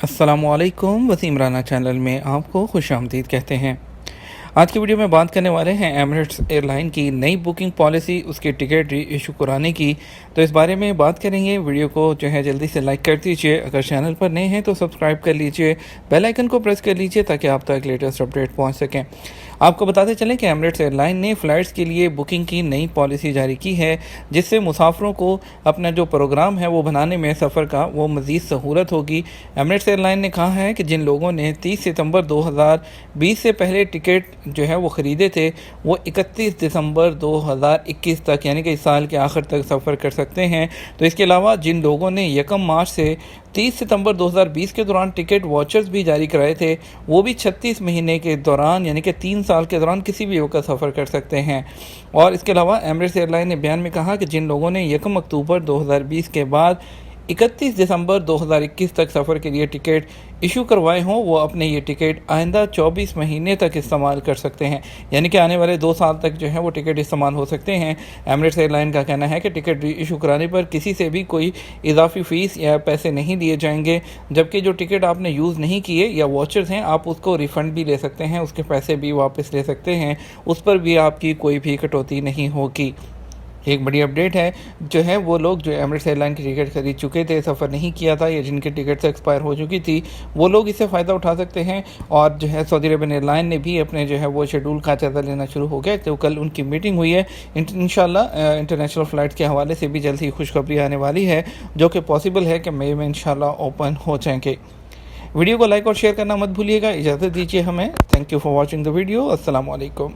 अस्सलामुअलैकुम वसीम राना चैनल में आपको खुशामदीद कहते हैं। आज की वीडियो में बात करने वाले हैं एमिरेट्स एयरलाइन की नई बुकिंग पॉलिसी, उसकी टिकट री इशू कराने की। तो इस बारे में बात करेंगे। वीडियो को जो है जल्दी से लाइक कर दीजिए, अगर चैनल पर नए हैं तो सब्सक्राइब कर लीजिए, बेल आइकन को प्रेस कर लीजिए ताकि आप तक लेटेस्ट अपडेट पहुंच सकें। आपको बताते चलें कि एमिरेट्स एयरलाइन ने फ़्लाइट्स के लिए बुकिंग की नई पॉलिसी जारी की है, जिससे मुसाफिरों को अपना जो प्रोग्राम है वो बनाने में सफ़र का वो मज़ीद सहूलत होगी। एमिरेट्स एयरलाइन ने कहा है कि जिन लोगों ने 30 सितंबर 2020 से पहले टिकट जो है वो ख़रीदे थे, वो 31 दिसंबर 2021 तक यानी कि इस साल के आखिर तक सफ़र कर सकते हैं। तो इसके अलावा जिन लोगों ने 1 मार्च से 30 सितंबर 2020 के दौरान टिकट वाचर्स भी जारी कराए थे, वो भी 36 महीने के दौरान यानी कि 3 साल के दौरान किसी भी वक्त सफ़र कर सकते हैं। और इसके अलावा एमिरेट्स एयरलाइन ने बयान में कहा कि जिन लोगों ने 1 अक्टूबर 2020 के बाद 31 दिसंबर 2021 तक सफ़र के लिए टिकट इशू करवाए हों, वो अपने ये टिकट आइंदा 24 महीने तक इस्तेमाल कर सकते हैं, यानी कि आने वाले 2 साल तक जो है वो टिकट इस्तेमाल हो सकते हैं। एमिरेट्स एयरलाइन का कहना है कि टिकट री इशू कराने पर किसी से भी कोई इजाफी फ़ीस या पैसे नहीं लिए जाएंगे, जबकि जो टिकट आपने यूज़ नहीं किए या वॉचर्स हैं, आप उसको रिफ़ंड भी ले सकते हैं, उसके पैसे भी वापस ले सकते हैं, उस पर भी आपकी कोई भी कटौती नहीं होगी। एक बड़ी अपडेट है जो है वो लोग जो एमिरेट्स एयरलाइन की टिकट खरीद चुके थे, सफ़र नहीं किया था या जिनकी टिकट एक्सपायर हो चुकी थी, वो लोग इससे फ़ायदा उठा सकते हैं। और जो है सऊदी अरबियन एयरलाइन ने भी अपने जो है वो शेड्यूल का जायज़ा लेना शुरू हो गया। तो कल उनकी मीटिंग हुई है। इंशाल्लाह इंटरनेशनल फ़्लाइट के हवाले से भी जल्द ही खुशखबरी आने वाली है, जो कि पॉसिबल है कि मई में इंशाल्लाह ओपन हो जाएंगे। वीडियो को लाइक और शेयर करना मत भूलिएगा। इजाज़त दीजिए हमें। Thank you for watching the video. अस्सलाम वालेकुम।